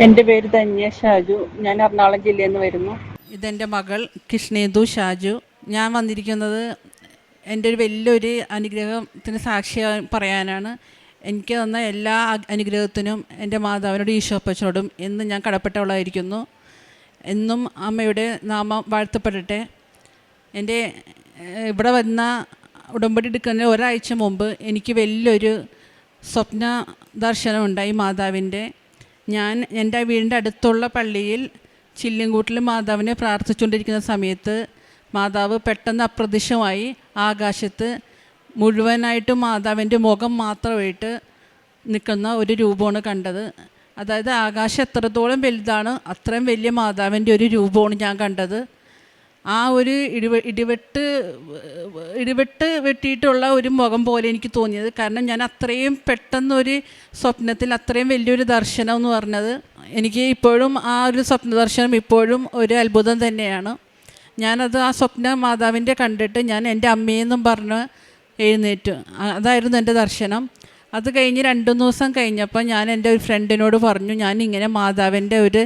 എൻ്റെ പേര് ധന്യ ഷാജു. ഞാൻ എറണാകുളം ജില്ലയിൽ നിന്ന് വരുന്നു. ഇതെൻ്റെ മകൾ കൃഷ്ണേന്ദു ഷാജു. ഞാൻ വന്നിരിക്കുന്നത് എൻ്റെ ഒരു വലിയൊരു അനുഗ്രഹത്തിന് സാക്ഷി പറയാനാണ്. എനിക്ക് തന്ന എല്ലാ അനുഗ്രഹത്തിനും എൻ്റെ മാതാവിനോടും ഈശോപ്പച്ചനോടും എന്നും ഞാൻ കടപ്പെട്ടവളായിരിക്കുന്നു. എന്നും അമ്മയുടെ നാമം വാഴ്ത്തപ്പെടട്ടെ. എൻ്റെ ഇവിടെ വന്ന ഉടമ്പടി എടുക്കുന്ന ഒരാഴ്ച മുമ്പ് എനിക്ക് വലിയൊരു സ്വപ്ന ദർശനമുണ്ടായി മാതാവിൻ്റെ. ഞാൻ എൻ്റെ വീടിൻ്റെ അടുത്തുള്ള പള്ളിയിൽ ചില്ലിൻകൂട്ടിൽ മാതാവിനെ പ്രാർത്ഥിച്ചുകൊണ്ടിരിക്കുന്ന സമയത്ത് മാതാവ് പെട്ടെന്ന് അപ്രത്യക്ഷമായി ആകാശത്ത് മുഴുവനായിട്ടും മാതാവിൻ്റെ മുഖം മാത്രമായിട്ട് നിൽക്കുന്ന ഒരു രൂപമാണ് കണ്ടത്. അതായത് ആകാശം എത്രത്തോളം വലുതാണ് അത്രയും വലിയ മാതാവിൻ്റെ ഒരു രൂപമാണ് ഞാൻ കണ്ടത്. ആ ഒരു ഇടിവെട്ട് വെട്ടിയിട്ടുള്ള ഒരു മുഖം പോലെ എനിക്ക് തോന്നിയത്. കാരണം ഞാൻ അത്രയും പെട്ടെന്നൊരു സ്വപ്നത്തിൽ അത്രയും വലിയൊരു ദർശനം എന്ന് പറഞ്ഞത് എനിക്ക് ഇപ്പോഴും ആ ഒരു സ്വപ്ന ദർശനം ഇപ്പോഴും ഒരു അത്ഭുതം തന്നെയാണ്. ഞാനത് ആ സ്വപ്ന മാതാവിൻ്റെ കണ്ടിട്ട് ഞാൻ എൻ്റെ അമ്മയെന്നും പറഞ്ഞ് എഴുന്നേറ്റു. അതായിരുന്നു എൻ്റെ ദർശനം. അത് കഴിഞ്ഞ് 2-3 ദിവസം കഴിഞ്ഞപ്പോൾ ഞാൻ എൻ്റെ ഒരു ഫ്രണ്ടിനോട് പറഞ്ഞു, ഞാനിങ്ങനെ മാതാവിൻ്റെ ഒരു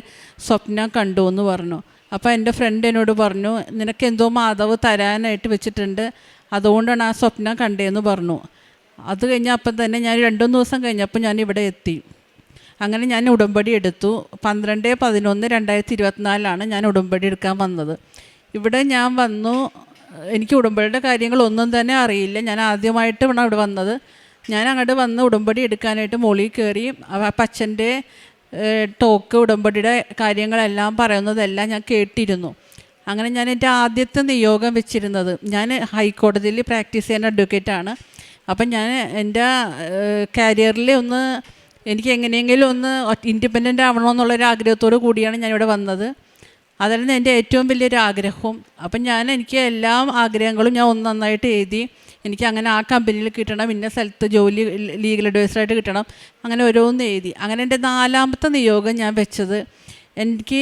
സ്വപ്നം കണ്ടു എന്ന് പറഞ്ഞു. അപ്പോൾ എൻ്റെ ഫ്രണ്ട് എന്നോട് പറഞ്ഞു, നിനക്ക് എന്തോ മാതാവ് തരാനായിട്ട് വെച്ചിട്ടുണ്ട്, അതുകൊണ്ടാണ് ആ സ്വപ്നം കണ്ടതെന്ന് പറഞ്ഞു. അത് കഴിഞ്ഞപ്പോൾ തന്നെ ഞാൻ 2-3 ദിവസം കഴിഞ്ഞപ്പോൾ ഞാൻ ഇവിടെ എത്തി. അങ്ങനെ ഞാൻ ഉടമ്പടി എടുത്തു. 12/11/2024 ഞാൻ ഉടമ്പടി എടുക്കാൻ വന്നത്. ഇവിടെ ഞാൻ വന്നു. എനിക്ക് ഉടമ്പടിയുടെ കാര്യങ്ങളൊന്നും തന്നെ അറിയില്ല. ഞാൻ ആദ്യമായിട്ട് വേണം ഇവിടെ വന്നത്. ഞാൻ അങ്ങോട്ട് വന്ന് ഉടമ്പടി എടുക്കാനായിട്ട് മുകളിൽ കയറി അച്ഛൻ്റെ ടോക്ക് ഉടമ്പടിയുടെ കാര്യങ്ങളെല്ലാം പറയുന്നതെല്ലാം ഞാൻ കേട്ടിരുന്നു. അങ്ങനെ ഞാൻ എൻ്റെ ആദ്യത്തെ നിയോഗം വെച്ചിരുന്നത്, ഞാൻ ഹൈക്കോടതിയിൽ പ്രാക്ടീസ് ചെയ്യുന്ന അഡ്വക്കേറ്റാണ്. അപ്പം ഞാൻ എൻ്റെ കരിയറിൽ എനിക്ക് എങ്ങനെയെങ്കിലും ഇൻഡിപെൻഡൻ്റ് ആവണമെന്നുള്ളൊരു ആഗ്രഹത്തോടു കൂടിയാണ് ഞാനിവിടെ വന്നത്. അതായിരുന്നു എൻ്റെ ഏറ്റവും വലിയൊരു ആഗ്രഹവും. അപ്പം എനിക്ക് എല്ലാ ആഗ്രഹങ്ങളും ഞാൻ നന്നായിട്ട് എഴുതി. എനിക്ക് അങ്ങനെ ആ കമ്പനിയിൽ കിട്ടണം, ഇന്ന സ്ഥലത്ത് ജോലി ലീഗൽ അഡ്വൈസറായിട്ട് കിട്ടണം, അങ്ങനെ ഓരോന്ന് എഴുതി. അങ്ങനെ എൻ്റെ 4ാമത്തെ നിയോഗം ഞാൻ വെച്ചത്, എനിക്ക്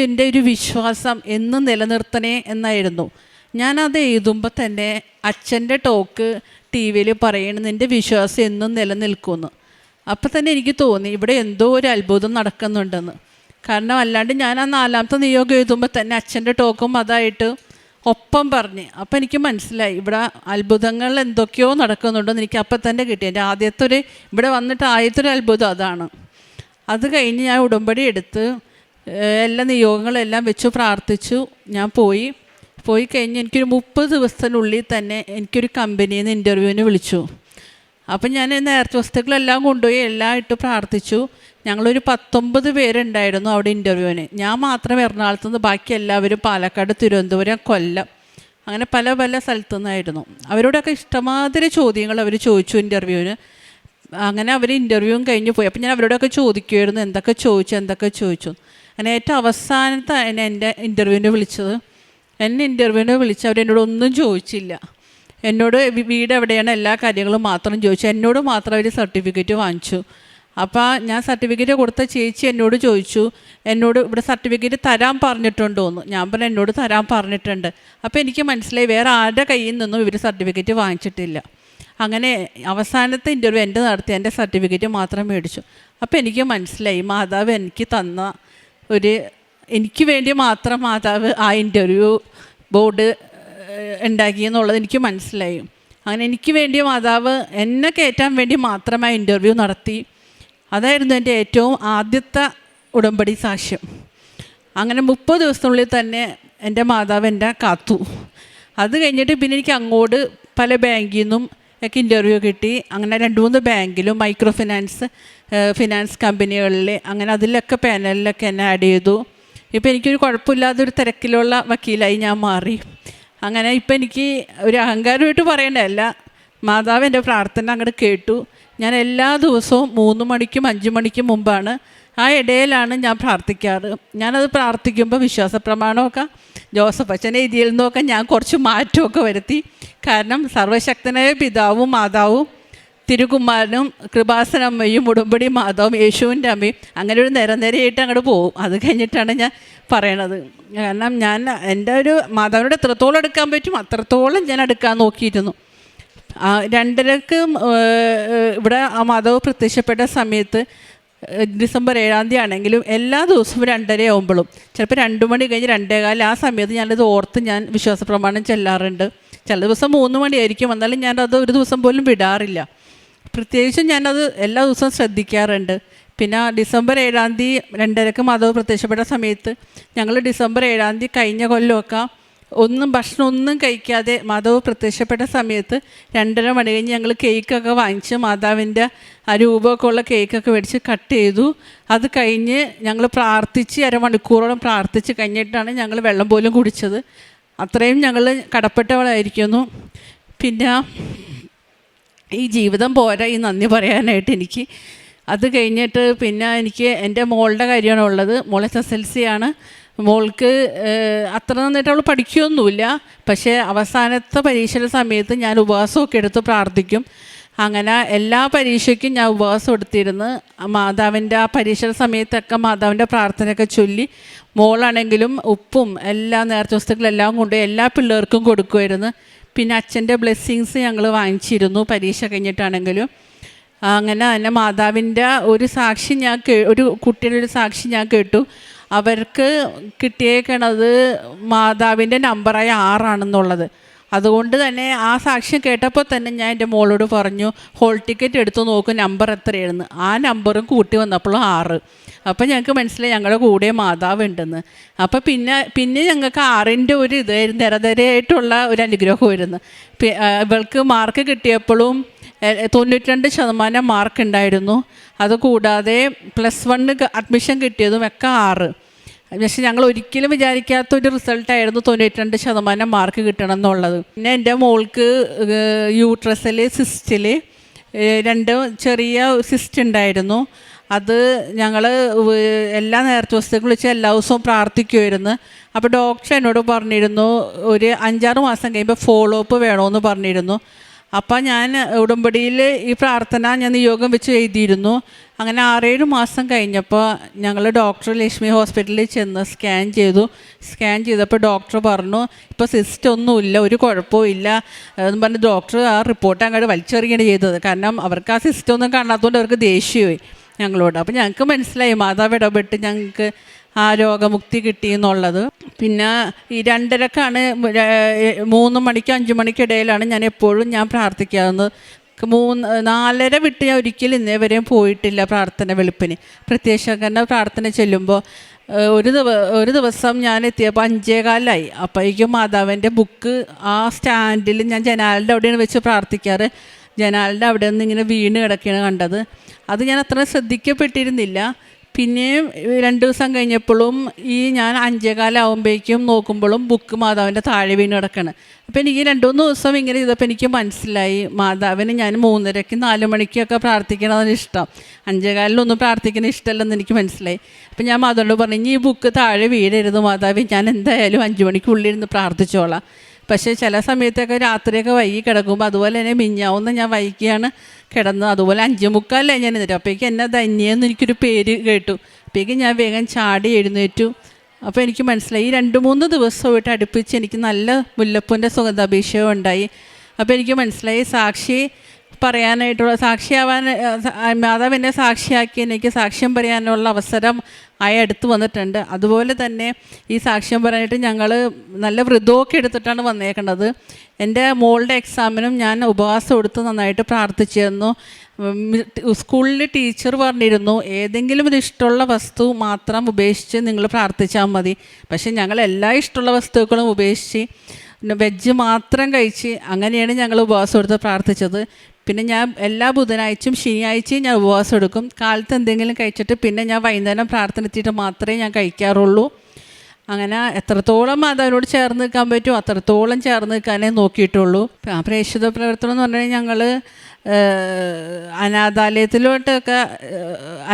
എൻ്റെ ഒരു വിശ്വാസം എന്നും നിലനിർത്തണേ എന്നായിരുന്നു. ഞാനത് എഴുതുമ്പോൾ തന്നെ അച്ഛൻ്റെ ടോക്ക് TV-യിൽ പറയണം, നിൻ്റെ വിശ്വാസം എന്നും നിലനിൽക്കുമെന്ന്. അപ്പം തന്നെ എനിക്ക് തോന്നി ഇവിടെ എന്തോ ഒരു അത്ഭുതം നടക്കുന്നുണ്ടെന്ന്. കാരണം അല്ലാണ്ട് ഞാൻ ആ 4ാമത്തെ നിയോഗം എഴുതുമ്പോൾ തന്നെ അച്ഛൻ്റെ ടോക്കും അതായിട്ട് ഒപ്പം പറഞ്ഞ്. അപ്പം എനിക്ക് മനസ്സിലായി ഇവിടെ അത്ഭുതങ്ങൾ എന്തൊക്കെയോ നടക്കുന്നുണ്ടെന്ന് എനിക്ക് അപ്പം തന്നെ കിട്ടി. എൻ്റെ ഇവിടെ വന്നിട്ട് ആദ്യത്തൊരു അത്ഭുതം അതാണ്. അത് കഴിഞ്ഞ് ഞാൻ ഉടമ്പടി എടുത്ത് എല്ലാ നിയോഗങ്ങളെല്ലാം വെച്ച് പ്രാർത്ഥിച്ചു. ഞാൻ പോയി കഴിഞ്ഞ് എനിക്കൊരു 30 ദിവസത്തിനുള്ളിൽ തന്നെ എനിക്കൊരു കമ്പനിയിൽ നിന്ന് ഇൻ്റർവ്യൂവിന് വിളിച്ചു. അപ്പം ഞാൻ നേരത്തെ വസ്തുക്കളെല്ലാം കൊണ്ടുപോയി എല്ലാം ഇട്ട് പ്രാർത്ഥിച്ചു. ഞങ്ങളൊരു 19 പേരുണ്ടായിരുന്നു അവിടെ ഇൻ്റർവ്യൂവിന്. ഞാൻ മാത്രം എറണാകുളത്ത് നിന്ന്, ബാക്കി എല്ലാവരും പാലക്കാട്, തിരുവനന്തപുരം, കൊല്ലം, അങ്ങനെ പല സ്ഥലത്തു നിന്നായിരുന്നു. അവരോടൊക്കെ ഇഷ്ടമാതിരി ചോദ്യങ്ങൾ അവർ ചോദിച്ചു ഇൻ്റർവ്യൂവിന്. അങ്ങനെ അവർ ഇൻ്റർവ്യൂവും കഴിഞ്ഞ് പോയി. അപ്പം ഞാൻ അവരോടൊക്കെ ചോദിക്കുമായിരുന്നു എന്തൊക്കെ ചോദിച്ചു. അങ്ങനെ ഏറ്റവും അവസാനത്തെ എൻ്റെ ഇൻ്റർവ്യൂവിന് വിളിച്ചത്. ഇൻ്റർവ്യൂവിന് വിളിച്ച് അവരെന്നോടൊന്നും ചോദിച്ചില്ല. എന്നോട് വീട് എവിടെയാണ് എല്ലാ കാര്യങ്ങളും മാത്രം ചോദിച്ചു. എന്നോട് മാത്രം അവർ സർട്ടിഫിക്കറ്റ് വാങ്ങിച്ചു. അപ്പോൾ ഞാൻ സർട്ടിഫിക്കറ്റ് കൊടുത്ത ചേച്ചി എന്നോട് ചോദിച്ചു, എന്നോട് ഇവിടെ സർട്ടിഫിക്കറ്റ് തരാൻ പറഞ്ഞിട്ടുണ്ടോയെന്ന്. ഞാൻ പറഞ്ഞു എന്നോട് തരാൻ പറഞ്ഞിട്ടുണ്ട്. അപ്പോൾ എനിക്ക് മനസ്സിലായി വേറെ ആരുടെ കയ്യിൽ നിന്നും ഇവർ സർട്ടിഫിക്കറ്റ് വാങ്ങിച്ചിട്ടില്ല. അങ്ങനെ അവസാനത്തെ ഇൻ്റർവ്യൂ എൻ്റെ നടത്തി എൻ്റെ സർട്ടിഫിക്കറ്റ് മാത്രം മേടിച്ചു. അപ്പോൾ എനിക്ക് മനസ്സിലായി മാതാവ് എനിക്ക് തന്ന എനിക്ക് വേണ്ടി മാത്രം മാതാവ് ആ ഇൻ്റർവ്യൂ ബോർഡ് ഉണ്ടാക്കിയെന്നുള്ളത് എനിക്ക് മനസ്സിലായി. അങ്ങനെ എനിക്ക് വേണ്ടി മാതാവ് എന്നെ കയറ്റാൻ വേണ്ടി മാത്രമായി ഇൻ്റർവ്യൂ നടത്തി. അതായിരുന്നു എൻ്റെ ഏറ്റവും ആദ്യത്തെ ഉടമ്പടി സാക്ഷ്യം. അങ്ങനെ 30 ദിവസത്തിനുള്ളിൽ തന്നെ എൻ്റെ മാതാവ് എന്നെ കാത്തു. അത് കഴിഞ്ഞിട്ട് പിന്നെ എനിക്ക് അങ്ങോട്ട് പല ബാങ്കിൽ നിന്നും ഒക്കെ ഇൻ്റർവ്യൂ കിട്ടി. അങ്ങനെ 2-3 ബാങ്കിലും മൈക്രോ ഫിനാൻസ് കമ്പനികളിൽ, അങ്ങനെ അതിലൊക്കെ പാനലിലൊക്കെ എന്നെ ആഡ് ചെയ്തു. ഇപ്പോൾ എനിക്കൊരു കുഴപ്പമില്ലാത്തൊരു തിരക്കിലുള്ള വക്കീലായി ഞാൻ മാറി. അങ്ങനെ ഇപ്പം എനിക്ക് ഒരു അഹങ്കാരമായിട്ട് പറയേണ്ടതല്ല, മാതാവ് എൻ്റെ പ്രാർത്ഥന അങ്ങോട്ട് കേട്ടു. ഞാൻ എല്ലാ ദിവസവും 3 മണിക്കും 5 മണിക്കും മുമ്പാണ്, ആ ഇടയിലാണ് ഞാൻ പ്രാർത്ഥിക്കാറ്. ഞാനത് പ്രാർത്ഥിക്കുമ്പോൾ വിശ്വാസ പ്രമാണമൊക്കെ ജോസഫ് അച്ഛനെ എഴുതിയിൽ നിന്നൊക്കെ ഞാൻ കുറച്ച് മാറ്റമൊക്കെ വരുത്തി. കാരണം സർവശക്തനായ പിതാവും മാതാവും തിരുകുമാരനും കൃപാസനമ്മയും ഉടമ്പടി മാതാവും യേശുവിൻ്റെ അമ്മയും അങ്ങനെ ഒരു നിരനിരയായിട്ട് അങ്ങോട്ട് പോകും. അത് കഴിഞ്ഞിട്ടാണ് ഞാൻ പറയണത്. കാരണം ഞാൻ എൻ്റെ ഒരു മാതാവിനോട് എത്രത്തോളം എടുക്കാൻ പറ്റും അത്രത്തോളം ഞാൻ എടുക്കാൻ നോക്കിയിരുന്നു. 2:30 ഇവിടെ ആ മാതാവ് പ്രത്യക്ഷപ്പെട്ട സമയത്ത് ഡിസംബർ 7-ാം തീയതി ആണെങ്കിലും എല്ലാ ദിവസവും 2:30 ആകുമ്പോഴും ചിലപ്പോൾ 2 മണി കഴിഞ്ഞ് 2:15 ആ സമയത്ത് ഞാനത് ഓർത്ത് ഞാൻ വിശ്വാസ പ്രമാണം ചെല്ലാറുണ്ട്. ചില ദിവസം 3 മണിയായിരിക്കും, എന്നാലും ഞാനത് ഒരു ദിവസം പോലും വിടാറില്ല. പ്രത്യേകിച്ചും ഞാനത് എല്ലാ ദിവസവും ശ്രദ്ധിക്കാറുണ്ട്. പിന്നെ ഡിസംബർ 7-ാം തീയതി 2:30ക്ക് മാതാവ് പ്രത്യക്ഷപ്പെട്ട സമയത്ത് ഞങ്ങൾ ഡിസംബർ 7-ാം തീയതി കഴിഞ്ഞ കൊല്ലമൊക്കെ ഭക്ഷണം ഒന്നും കഴിക്കാതെ മാതാവ് പ്രത്യക്ഷപ്പെട്ട സമയത്ത് 2:30 മണി കഴിഞ്ഞ് ഞങ്ങൾ കേക്കൊക്കെ വാങ്ങിച്ച് മാതാവിൻ്റെ ആ രൂപമൊക്കെ ഉള്ള കേക്കൊക്കെ മേടിച്ച് കട്ട് ചെയ്തു. അത് കഴിഞ്ഞ് ഞങ്ങൾ പ്രാർത്ഥിച്ച് അരമണിക്കൂറോളം പ്രാർത്ഥിച്ച് കഴിഞ്ഞിട്ടാണ് ഞങ്ങൾ വെള്ളം പോലും കുടിച്ചത്. അത്രയും ഞങ്ങൾ കടപ്പെട്ടവളായിരിക്കുന്നു. പിന്നെ ഈ ജീവിതം പോരാ ഈ നന്ദി പറയാനായിട്ട് എനിക്ക്. അത് കഴിഞ്ഞിട്ട് പിന്നെ എനിക്ക് എൻ്റെ മോളുടെ കാര്യമാണ് ഉള്ളത്. മോൾ SSLC ആണ്. മോൾക്ക് അത്ര നന്നായിട്ട് അവൾ പഠിക്കുകയൊന്നുമില്ല. പക്ഷേ അവസാനത്തെ പരീക്ഷയുടെ സമയത്ത് ഞാൻ ഉപവാസമൊക്കെ എടുത്ത് പ്രാർത്ഥിക്കും. അങ്ങനെ എല്ലാ പരീക്ഷയ്ക്കും ഞാൻ ഉപവാസം എടുത്തിരുന്ന് മാതാവിൻ്റെ ആ പരീക്ഷയുടെ സമയത്തൊക്കെ മാതാവിൻ്റെ പ്രാർത്ഥനയൊക്കെ ചൊല്ലി മോളാണെങ്കിലും ഉപ്പും എല്ലാ നേർച്ച വസ്തുക്കളെല്ലാം കൊണ്ട് എല്ലാ പിള്ളേർക്കും കൊടുക്കുമായിരുന്നു. പിന്നെ അച്ഛൻ്റെ ബ്ലെസ്സിങ്സ് ഞങ്ങൾ വാങ്ങിച്ചിരുന്നു പരീക്ഷ കഴിഞ്ഞിട്ടാണെങ്കിലും. അങ്ങനെ തന്നെ മാതാവിൻ്റെ ഒരു സാക്ഷി ഒരു കുട്ടിയുടെ ഒരു സാക്ഷി ഞാൻ കേട്ടു. അവർക്ക് കിട്ടിയേക്കണത് മാതാവിൻ്റെ നമ്പറായ 6 ആണെന്നുള്ളത്. അതുകൊണ്ട് തന്നെ ആ സാക്ഷ്യം കേട്ടപ്പോൾ തന്നെ ഞാൻ എൻ്റെ മോളോട് പറഞ്ഞു, ഹോൾ ടിക്കറ്റ് എടുത്ത് നോക്കും നമ്പർ എത്രയാണെന്ന്. ആ നമ്പറും കൂട്ടി വന്നപ്പോഴും 6. അപ്പോൾ ഞങ്ങൾക്ക് മനസ്സിലായി ഞങ്ങളുടെ കൂടെ മാതാവ് ഉണ്ടെന്ന്. അപ്പോൾ പിന്നെ ഞങ്ങൾക്ക് 6ൻ്റെ ഒരു നിരനിരയായിട്ടുള്ള ഒരു അനുഗ്രഹമായിരുന്നു. ഇവൾക്ക് മാർക്ക് കിട്ടിയപ്പോഴും 92% മാർക്ക് ഉണ്ടായിരുന്നു. അതുകൂടാതെ +1 അഡ്മിഷൻ കിട്ടിയതും ഒക്കെ 6. പക്ഷേ ഞങ്ങൾ ഒരിക്കലും വിചാരിക്കാത്തൊരു റിസൾട്ടായിരുന്നു 92% മാർക്ക് കിട്ടണം എന്നുള്ളത്. പിന്നെ എൻ്റെ മോൾക്ക് യൂട്രസിൽ സിസ്റ്റിൽ 2 ചെറിയ സിസ്റ്റ് ഉണ്ടായിരുന്നു. അത് ഞങ്ങൾ എല്ലാ നേർച്ച വസ്തുക്കളും വെച്ച് എല്ലാ ദിവസവും പ്രാർത്ഥിക്കുമായിരുന്നു. അപ്പോൾ ഡോക്ടർ എന്നോട് പറഞ്ഞിരുന്നു ഒരു 5-6 മാസം കഴിയുമ്പോൾ ഫോളോ അപ്പ് വേണമെന്ന് പറഞ്ഞിരുന്നു. അപ്പം ഞാൻ ഉടമ്പടിയിൽ ഈ പ്രാർത്ഥന ഞാൻ നിയോഗം വെച്ച് എഴുതിയിരുന്നു. അങ്ങനെ 6-7 മാസം കഴിഞ്ഞപ്പോൾ ഞങ്ങൾ ഡോക്ടർ ലക്ഷ്മി ഹോസ്പിറ്റലിൽ ചെന്ന് സ്കാൻ ചെയ്തപ്പോൾ ഡോക്ടർ പറഞ്ഞു ഇപ്പോൾ സിസ്റ്റ് ഒന്നുമില്ല, ഒരു കുഴപ്പവും ഇല്ല എന്ന് പറഞ്ഞ് ഡോക്ടർ ആ റിപ്പോർട്ട് അങ്ങോട്ട് വലിച്ചെറിയാണ് ചെയ്തത്. കാരണം അവർക്ക് ആ സിസ്റ്റമൊന്നും കാണാത്തതുകൊണ്ട് അവർക്ക് ദേഷ്യമായി ഞങ്ങളോട്. അപ്പോൾ ഞങ്ങൾക്ക് മനസ്സിലായി മാതാവ് ഇടപെട്ട് ഞങ്ങൾക്ക് ആ രോഗമുക്തി കിട്ടിയെന്നുള്ളത്. പിന്നെ ഈ 2:30ക്കാണ് 3 മണിക്കും 5 മണിക്കിടയിലാണ് ഞാൻ എപ്പോഴും പ്രാർത്ഥിക്കാവുന്നത്. 4:30 വിട്ട് ഞാൻ ഒരിക്കലും ഇന്നേ വരെയും പോയിട്ടില്ല പ്രാർത്ഥന വെളുപ്പിന്. പ്രത്യക്ഷകരണ പ്രാർത്ഥന ചെല്ലുമ്പോൾ ഒരു ദിവസം ഞാൻ എത്തിയപ്പോൾ 5:15 അപ്പോഴേക്കും മാതാവിൻ്റെ ബുക്ക് ആ സ്റ്റാൻഡിൽ ഞാൻ ജനാലിൻ്റെ അവിടെയാണ് വെച്ച് പ്രാർത്ഥിക്കാറ്. ജനാലിൻ്റെ അവിടെ നിന്ന് ഇങ്ങനെ വീണ് കിടക്കുകയാണ് കണ്ടത്. അത് ഞാൻ അത്ര ശ്രദ്ധിക്കപ്പെട്ടിരുന്നില്ല. പിന്നെയും 2 ദിവസം കഴിഞ്ഞപ്പോഴും ഞാൻ 5:15 ആകുമ്പോഴേക്കും നോക്കുമ്പോഴും ബുക്ക് മാതാവിൻ്റെ താഴെ വീണ് കിടക്കുകയാണ്. അപ്പോൾ എനിക്ക് 2-3 ദിവസം ഇങ്ങനെ ചെയ്തപ്പോൾ എനിക്ക് മനസ്സിലായി മാതാവിന് ഞാൻ 3:30-ക്കും 4 മണിക്കൊക്കെ പ്രാർത്ഥിക്കണമെന്ന് ഇഷ്ടം, 5:15 പ്രാർത്ഥിക്കുന്ന ഇഷ്ടമല്ലെന്ന് എനിക്ക് മനസ്സിലായി. അപ്പോൾ ഞാൻ മാതാവിനോട് പറഞ്ഞു, ഇനി ഈ ബുക്ക് താഴെ വീഴരുത് മാതാവ്, ഞാൻ എന്തായാലും 5 മണിക്കുള്ളിൽ ഇരുന്ന് പ്രാർത്ഥിച്ചോളാം. പക്ഷേ ചില സമയത്തൊക്കെ രാത്രിയൊക്കെ വൈകി കിടക്കുമ്പോൾ അതുപോലെ തന്നെ മിഞ്ഞാവുന്ന ഞാൻ വൈകിയാണ് കിടന്നത്. അതുപോലെ 5:45 ഞാൻ എഴുന്നേറ്റു. അപ്പോഴേക്കും എന്നെ ധന്യെന്ന് എനിക്കൊരു പേര് കേട്ടു. അപ്പോഴേക്കും ഞാൻ വേഗം ചാടി എഴുന്നേറ്റു. അപ്പോൾ എനിക്ക് മനസ്സിലായി ഈ 2-3 ദിവസമായിട്ട് അടുപ്പിച്ച് എനിക്ക് നല്ല മുല്ലപ്പൂവിൻ്റെ സുഗന്ധാഭിഷേകം ഉണ്ടായി. അപ്പോൾ എനിക്ക് മനസ്സിലായി സാക്ഷി പറയാനായിട്ടുള്ള സാക്ഷിയാവാൻ മാതാവ് എന്നെ സാക്ഷിയാക്കി എനിക്ക് സാക്ഷ്യം പറയാനുള്ള അവസരം അടുത്ത് വന്നിട്ടുണ്ട്. അതുപോലെ തന്നെ ഈ സാക്ഷ്യം പറയാനായിട്ട് ഞങ്ങൾ നല്ല വ്രതമൊക്കെ എടുത്തിട്ടാണ് വന്നേക്കുന്നത്. എൻ്റെ മോളുടെ എക്സാമിനും ഞാൻ ഉപവാസം എടുത്ത് നന്നായിട്ട് പ്രാർത്ഥിച്ചിരുന്നു. സ്കൂളിൽ ടീച്ചർ പറഞ്ഞിരുന്നു ഏതെങ്കിലും ഒരു ഇഷ്ടമുള്ള വസ്തു മാത്രം ഉപേക്ഷിച്ച് നിങ്ങൾ പ്രാർത്ഥിച്ചാൽ മതി. പക്ഷേ ഞങ്ങൾ എല്ലാ ഇഷ്ടമുള്ള വസ്തുക്കളും ഉപേക്ഷിച്ച് വെജ് മാത്രം കഴിച്ച് അങ്ങനെയാണ് ഞങ്ങൾ ഉപവാസം എടുത്ത് പ്രാർത്ഥിച്ചത്. പിന്നെ ഞാൻ എല്ലാ ബുധനാഴ്ചയും ശനിയാഴ്ചയും ഞാൻ ഉപവാസം എടുക്കും. കാലത്ത് എന്തെങ്കിലും കഴിച്ചിട്ട് പിന്നെ ഞാൻ വൈകുന്നേരം പ്രാർത്ഥന എത്തിയിട്ട് മാത്രമേ ഞാൻ കഴിക്കാറുള്ളൂ. അങ്ങനെ എത്രത്തോളം മാതാവിനോട് ചേർന്ന് നിൽക്കാൻ പറ്റുമോ അത്രത്തോളം ചേർന്ന് നിൽക്കാനേ നോക്കിയിട്ടുള്ളൂ. പ്രേക്ഷിത പ്രവർത്തനം എന്ന് പറഞ്ഞാൽ ഞങ്ങൾ അനാഥാലയത്തിലോട്ടൊക്കെ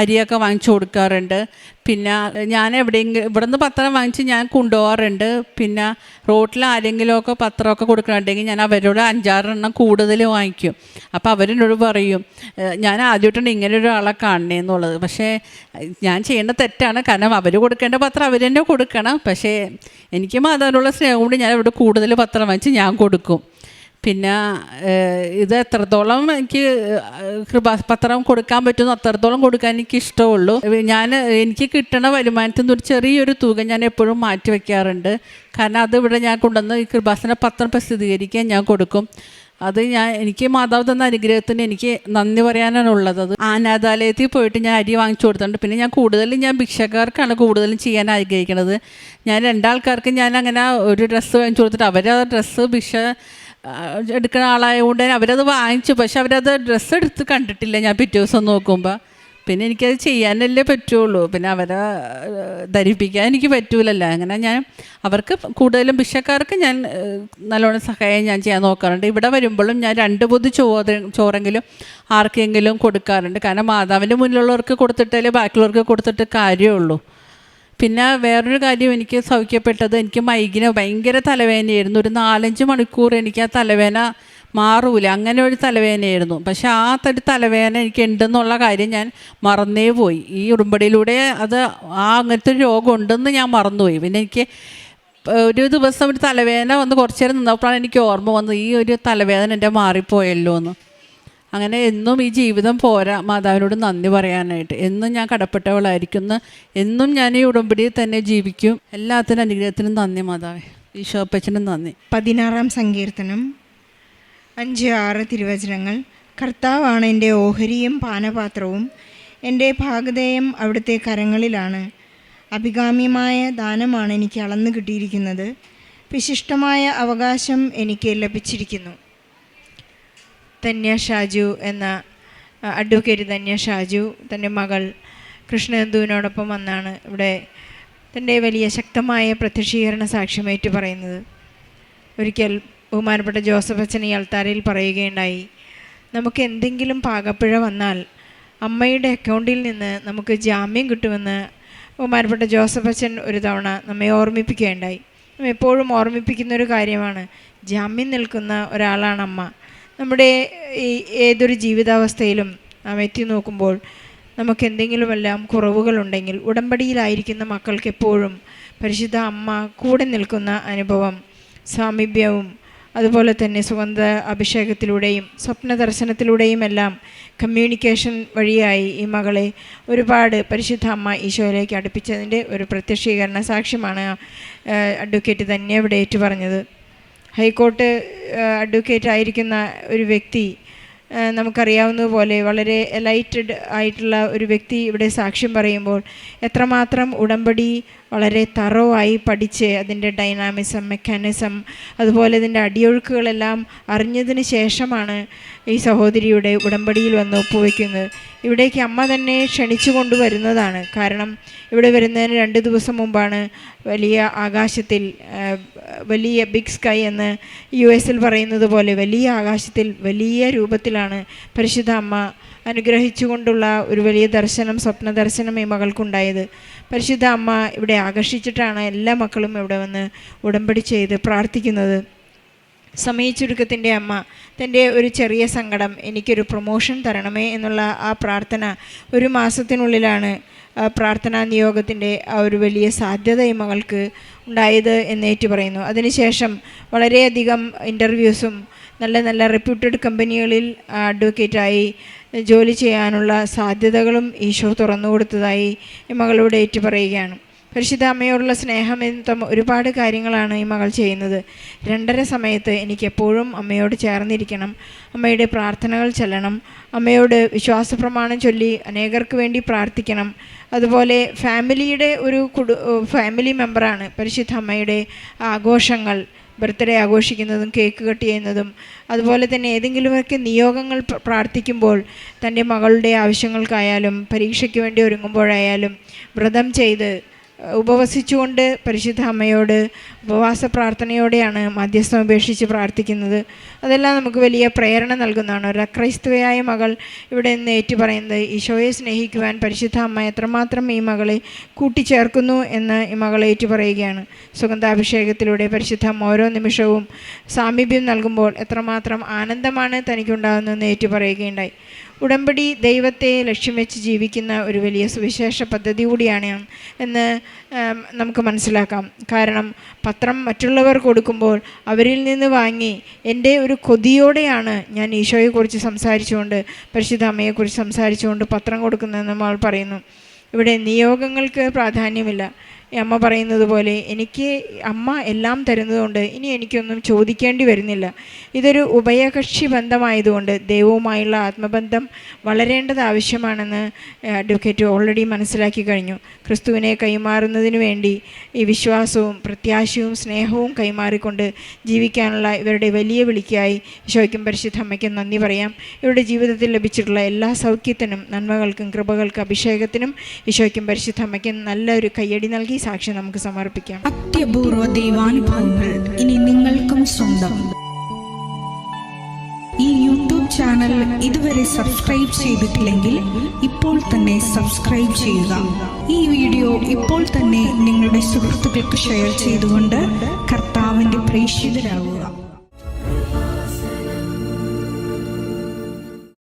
അരിയൊക്കെ വാങ്ങിച്ചു കൊടുക്കാറുണ്ട്. പിന്നെ ഞാൻ എവിടെയെങ്കിലും ഇവിടെ നിന്ന് പത്രം വാങ്ങിച്ച് ഞാൻ കൊണ്ടുപോകാറുണ്ട്. പിന്നെ റോട്ടിൽ ആരെങ്കിലുമൊക്കെ പത്രമൊക്കെ കൊടുക്കണമെങ്കിൽ ഞാൻ അവരോട് 5-6 എണ്ണം കൂടുതൽ വാങ്ങിക്കും. അപ്പോൾ അവരെന്നോട് പറയും ഞാൻ ആദ്യമായിട്ടാണ് ഇങ്ങനെ ഒരാളെ കാണണേന്നുള്ളത്. പക്ഷേ ഞാൻ ചെയ്യേണ്ട തെറ്റാണ്, കാരണം അവർ കൊടുക്കേണ്ട പത്രം അവർ തന്നെ കൊടുക്കണം. പക്ഷേ എനിക്ക് മാതാവിനുള്ള സ്നേഹം കൊണ്ട് ഞാൻ ഇവിടെ കൂടുതൽ പത്രം വാങ്ങിച്ച് ഞാൻ കൊടുക്കും. പിന്നെ ഇത് എത്രത്തോളം എനിക്ക് കൃപാപത്രം കൊടുക്കാൻ പറ്റുമോ അത്രത്തോളം കൊടുക്കാൻ എനിക്ക് ഇഷ്ടമുള്ളൂ. എനിക്ക് കിട്ടണ വരുമാനത്തിൽ നിന്ന് ഒരു ചെറിയൊരു തുക ഞാൻ എപ്പോഴും മാറ്റി വയ്ക്കാറുണ്ട്. കാരണം അത് ഇവിടെ ഞാൻ കൊണ്ടുവന്ന് ഈ കൃപാസന പത്രം പ്രസിദ്ധീകരിക്കാൻ ഞാൻ കൊടുക്കും. അത് എനിക്ക് മാതാവ് തന്ന അനുഗ്രഹത്തിന് എനിക്ക് നന്ദി പറയാനാണുള്ളത്. അത് അനാഥാലയത്തിൽ പോയിട്ട് ഞാൻ അരി വാങ്ങിച്ചു കൊടുത്തിട്ടുണ്ട്. പിന്നെ ഞാൻ ഭിക്ഷക്കാർക്കാണ് കൂടുതലും ചെയ്യാൻ ആഗ്രഹിക്കുന്നത്. ഞാൻ രണ്ടാൾക്കാർക്ക് ഞാൻ അങ്ങനെ ഒരു ഡ്രസ്സ് വാങ്ങിച്ചു കൊടുത്തിട്ട് അവരാ ഡ്രസ്സ് ഭിക്ഷ എടുക്കുന്ന ആളായതുകൊണ്ട് അവരത് വാങ്ങിച്ചു. പക്ഷെ അവരത് ഡ്രസ്സ് എടുത്ത് കണ്ടിട്ടില്ല ഞാൻ പിറ്റേ ദിവസം നോക്കുമ്പോൾ. പിന്നെ എനിക്കത് ചെയ്യാനല്ലേ പറ്റുള്ളൂ, പിന്നെ അവരെ ധരിപ്പിക്കാൻ എനിക്ക് പറ്റൂലല്ലോ. അങ്ങനെ ഞാൻ അവർക്ക് കൂടുതലും ഭിക്ഷക്കാർക്ക് ഞാൻ നല്ലോണം സഹായം ഞാൻ ചെയ്യാൻ നോക്കാറുണ്ട്. ഇവിടെ വരുമ്പോഴും ഞാൻ 2 പൊതി ചോറെങ്കിലും ആർക്കെങ്കിലും കൊടുക്കാറുണ്ട്. കാരണം മാതാവിൻ്റെ മുന്നിലുള്ളവർക്ക് കൊടുത്തിട്ടല്ലേ ബാക്കിയുള്ളവർക്ക് കൊടുത്തിട്ട് കാര്യമുള്ളൂ. പിന്നെ വേറൊരു കാര്യം എനിക്ക് സൗഖ്യപ്പെട്ടത്, എനിക്ക് മൈഗ്രെയിൻ ഭയങ്കര തലവേദനയായിരുന്നു. ഒരു 4-5 മണിക്കൂർ എനിക്ക് ആ തലവേദന മാറൂല, അങ്ങനെ ഒരു തലവേദനയായിരുന്നു. പക്ഷെ ആ തലവേദന എനിക്ക് ഉണ്ടെന്നുള്ള കാര്യം ഞാൻ മറന്നേ പോയി. ഈ ഉടമ്പടിയിലൂടെ അങ്ങനത്തെ ഒരു രോഗം ഉണ്ടെന്ന് ഞാൻ മറന്നുപോയി. പിന്നെ എനിക്ക് ഒരു ദിവസം ഒരു തലവേദന വന്ന് കുറച്ച് നേരം നിന്നപ്പോഴാണ് എനിക്ക് ഓർമ്മ വന്നത്, ഈ ഒരു തലവേദന എൻ്റെ മാറിപ്പോയല്ലോ എന്ന്. അങ്ങനെ എന്നും ഈ ജീവിതം പോരാ മാതാവിനോട് നന്ദി പറയാനായിട്ട്. എന്നും ഞാൻ കടപ്പെട്ടവളായിരിക്കുന്നു. എന്നും ഞാൻ ഈ ഉടമ്പടിയിൽ തന്നെ ജീവിക്കും. എല്ലാത്തിനും അനുഗ്രഹത്തിനും നന്ദി മാതാവേ. ഈശോപ്പച്ചനും നന്ദി. 16-ാം സങ്കീർത്തനം 5-6 തിരുവചനങ്ങൾ. കർത്താവാണ് എൻ്റെ ഓഹരിയും പാനപാത്രവും, എൻ്റെ ഭാഗധേയം അവിടുത്തെ കരങ്ങളിലാണ്. അഭികാമ്യമായ ദാനമാണ് എനിക്ക് അളന്നു കിട്ടിയിരിക്കുന്നത്, വിശിഷ്ടമായ അവകാശം എനിക്ക് ലഭിച്ചിരിക്കുന്നു. ധന്യ ഷാജു എന്ന അഡ്വക്കേറ്റ് ധന്യ ഷാജു തൻ്റെ മകൾ കൃഷ്ണേന്ദുവിനോടൊപ്പം വന്നാണ് ഇവിടെ തൻ്റെ വലിയ ശക്തമായ പ്രത്യക്ഷീകരണ സാക്ഷ്യമേറ്റ് പറയുന്നത്. ഒരിക്കൽ ബഹുമാനപ്പെട്ട ജോസഫ് അച്ഛൻ ഈ അൾത്താരയിൽ പറയുകയുണ്ടായി, നമുക്ക് എന്തെങ്കിലും പാകപ്പിഴ വന്നാൽ അമ്മയുടെ അക്കൗണ്ടിൽ നിന്ന് നമുക്ക് ജാമ്യം കിട്ടുമെന്ന് ബഹുമാനപ്പെട്ട ജോസഫ് അച്ഛൻ ഒരു തവണ നമ്മെ ഓർമ്മിപ്പിക്കുകയുണ്ടായി. എപ്പോഴും ഓർമ്മിപ്പിക്കുന്നൊരു കാര്യമാണ്, ജാമ്യം നിൽക്കുന്ന ഒരാളാണ് അമ്മ. നമ്മുടെ ഏതൊരു ജീവിതാവസ്ഥയിലും നാം എത്തി നോക്കുമ്പോൾ നമുക്ക് എന്തെങ്കിലുമെല്ലാം കുറവുകളുണ്ടെങ്കിൽ ഉടമ്പടിയിലായിരിക്കുന്ന മക്കൾക്ക് എപ്പോഴും പരിശുദ്ധ അമ്മ കൂടെ നിൽക്കുന്ന അനുഭവം, സാമീപ്യവും അതുപോലെ തന്നെ സുഗന്ധ അഭിഷേകത്തിലൂടെയും സ്വപ്ന ദർശനത്തിലൂടെയും എല്ലാം കമ്മ്യൂണിക്കേഷൻ വഴിയായി ഈ മകളെ ഒരുപാട് പരിശുദ്ധ അമ്മ ഈശോയിലേക്ക് അടുപ്പിച്ചതിൻ്റെ ഒരു പ്രത്യക്ഷീകരണ സാക്ഷ്യമാണ് അഡ്വക്കേറ്റ് തന്നെ ഇവിടെ ഏറ്റുപറഞ്ഞത്. ഹൈക്കോർട്ട് അഡ്വക്കേറ്റ് ആയിരിക്കുന്ന ഒരു വ്യക്തി, നമുക്കറിയാവുന്നതുപോലെ വളരെ എലൈറ്റഡ് ആയിട്ടുള്ള ഒരു വ്യക്തി ഇവിടെ സാക്ഷ്യം പറയുമ്പോൾ എത്രമാത്രം ഉടമ്പടി വളരെ തറവായി പഠിച്ച് അതിൻ്റെ ഡൈനാമിസം, മെക്കാനിസം, അതുപോലെ ഇതിൻ്റെ അടിയൊഴുക്കുകളെല്ലാം അറിഞ്ഞതിന് ശേഷമാണ് ഈ സഹോദരിയുടെ ഉടമ്പടിയിൽ വന്ന് ഒപ്പുവെക്കുന്നത്. ഇവിടേക്ക് അമ്മ തന്നെ ക്ഷണിച്ചു കൊണ്ടുവരുന്നതാണ്. കാരണം ഇവിടെ വരുന്നതിന് 2 ദിവസം മുമ്പാണ് വലിയ ആകാശത്തിൽ, വലിയ ബിഗ് സ്കൈ എന്ന് US പറയുന്നത് പോലെ വലിയ ആകാശത്തിൽ വലിയ രൂപത്തിലാണ് പരിശുദ്ധ അമ്മ അനുഗ്രഹിച്ചുകൊണ്ടുള്ള ഒരു വലിയ ദർശനം, സ്വപ്ന ദർശനം ഈ മകൾക്കുണ്ടായത്. പരിശുദ്ധ അമ്മ ഇവിടെ ആകർഷിച്ചിട്ടാണ് എല്ലാ മക്കളും ഇവിടെ വന്ന് ഉടമ്പടി ചെയ്ത് പ്രാർത്ഥിക്കുന്നത്. സമയച്ചുരുക്കത്തിൻ്റെ അമ്മ തൻ്റെ ഒരു ചെറിയ സങ്കടം, എനിക്കൊരു പ്രൊമോഷൻ തരണമേ എന്നുള്ള ആ പ്രാർത്ഥന 1 മാസത്തിനുള്ളിലാണ് പ്രാർത്ഥനാ നിയോഗത്തിൻ്റെ ആ ഒരു വലിയ സാധ്യത ഈ മകൾക്ക് ഉണ്ടായത് എന്നേറ്റു പറയുന്നു. അതിനുശേഷം വളരെയധികം ഇൻ്റർവ്യൂസും നല്ല നല്ല റെപ്യൂട്ടഡ് കമ്പനികളിൽ അഡ്വക്കേറ്റായി ജോലി ചെയ്യാനുള്ള സാധ്യതകളും ഈശോ തുറന്നു കൊടുത്തതായി ഈ മകളോട് ഏറ്റു പറയുകയാണ്. പരിശുദ്ധ അമ്മയോടുള്ള സ്നേഹം ഒരുപാട് കാര്യങ്ങളാണ് ഈ മകൾ ചെയ്യുന്നത്. 2:30 സമയത്ത് എനിക്ക് എപ്പോഴും അമ്മയോട് ചേർന്നിരിക്കണം, അമ്മയുടെ പ്രാർത്ഥനകൾ ചെല്ലണം, അമ്മയോട് വിശ്വാസപ്രമാണം ചൊല്ലി അനേകർക്ക് വേണ്ടി പ്രാർത്ഥിക്കണം. അതുപോലെ ഫാമിലിയുടെ ഒരു ഫാമിലി മെമ്പറാണ് പരിശുദ്ധ അമ്മയുടെ ആഘോഷങ്ങൾ, ബർത്ത്ഡേ ആഘോഷിക്കുന്നതും കേക്ക് കട്ട് ചെയ്യുന്നതും, അതുപോലെ തന്നെ ഏതെങ്കിലുമൊക്കെ നിയോഗങ്ങൾ പ്രാർത്ഥിക്കുമ്പോൾ തൻ്റെ മകളുടെ ആവശ്യങ്ങൾക്കായാലും പരീക്ഷയ്ക്ക് വേണ്ടി ഒരുങ്ങുമ്പോഴായാലും വ്രതം ചെയ്ത് ഉപവസിച്ചുകൊണ്ട് പരിശുദ്ധ അമ്മയോട് ഉപവാസ പ്രാർത്ഥനയോടെയാണ് മധ്യസ്ഥം ഉപേക്ഷിച്ച് പ്രാർത്ഥിക്കുന്നത്. അതെല്ലാം നമുക്ക് വലിയ പ്രേരണ നൽകുന്നതാണ്. ഒരു അക്രൈസ്തവയായ മകൾ ഇവിടെ നിന്ന് ഏറ്റുപറയുന്നത് ഈശോയെ സ്നേഹിക്കുവാൻ പരിശുദ്ധ അമ്മ എത്രമാത്രം ഈ മകളെ കൂട്ടിച്ചേർക്കുന്നു എന്ന് ഈ മകൾ ഏറ്റുപറയുകയാണ്. സുഗന്ധാഭിഷേകത്തിലൂടെ പരിശുദ്ധ അമ്മ ഓരോ നിമിഷവും സാമീപ്യം നൽകുമ്പോൾ എത്രമാത്രം ആനന്ദമാണ് തനിക്കുണ്ടാകുന്നതെന്ന് ഏറ്റുപറയുകയുണ്ടായി. ഉടമ്പടി ദൈവത്തെ ലക്ഷ്യം വെച്ച് ജീവിക്കുന്ന ഒരു വലിയ സുവിശേഷ പദ്ധതി കൂടിയാണ് എന്ന് നമുക്ക് മനസ്സിലാക്കാം. കാരണം പത്രം മറ്റുള്ളവർ കൊടുക്കുമ്പോൾ അവരിൽ നിന്ന് വാങ്ങി എൻ്റെ ഒരു കൊതിയോടെയാണ് ഞാൻ ഈശോയെക്കുറിച്ച് സംസാരിച്ചുകൊണ്ട്, പരിശുദ്ധ അമ്മയെക്കുറിച്ച് സംസാരിച്ചുകൊണ്ട് പത്രം കൊടുക്കുന്നതെന്ന് നമ്മൾ പറയുന്നു. ഇവിടെ നിയോഗങ്ങൾക്ക് പ്രാധാന്യമില്ല. അമ്മ പറയുന്നത് പോലെ എനിക്ക് അമ്മ എല്ലാം തരുന്നതുകൊണ്ട് ഇനി എനിക്കൊന്നും ചോദിക്കേണ്ടി വരുന്നില്ല. ഇതൊരു ഉഭയകക്ഷി ബന്ധമായതുകൊണ്ട് ദൈവവുമായുള്ള ആത്മബന്ധം വളരേണ്ടത് ആവശ്യമാണെന്ന് അഡ്വക്കേറ്റ് ഓൾറെഡി മനസ്സിലാക്കി കഴിഞ്ഞു. ക്രിസ്തുവിനെ കൈമാറുന്നതിന് വേണ്ടി ഈ വിശ്വാസവും പ്രത്യാശയും സ്നേഹവും കൈമാറിക്കൊണ്ട് ജീവിക്കാനുള്ള ഇവരുടെ വലിയ വിളിക്കായി ഈശോയ്ക്കും പരിശുദ്ധ അമ്മയ്ക്കും നന്ദി പറയാം. ഇവരുടെ ജീവിതത്തിൽ ലഭിച്ചിട്ടുള്ള എല്ലാ സൗഖ്യത്തിനും നന്മകൾക്കും കൃപകൾക്കും അഭിഷേകത്തിനും ഈശോയ്ക്കും പരിശുദ്ധ അമ്മയ്ക്കും നല്ലൊരു കയ്യടി നൽകി സാക്ഷ്യം നമുക്ക് സമർപ്പിക്കാം. അത്യപൂർവ ദൈവാനുഭവങ്ങൾ ഇനി നിങ്ങൾക്കും സ്വന്തം. ഈ യൂട്യൂബ് ചാനൽ ഇതുവരെ സബ്സ്ക്രൈബ് ചെയ്തിട്ടില്ലെങ്കിൽ ഇപ്പോൾ തന്നെ സബ്സ്ക്രൈബ് ചെയ്യുക. ഈ വീഡിയോ ഇപ്പോൾ തന്നെ നിങ്ങളുടെ സുഹൃത്തുക്കൾക്ക് ഷെയർ ചെയ്തുകൊണ്ട് കർത്താവിൻ്റെ പ്രേക്ഷിതരാകുക.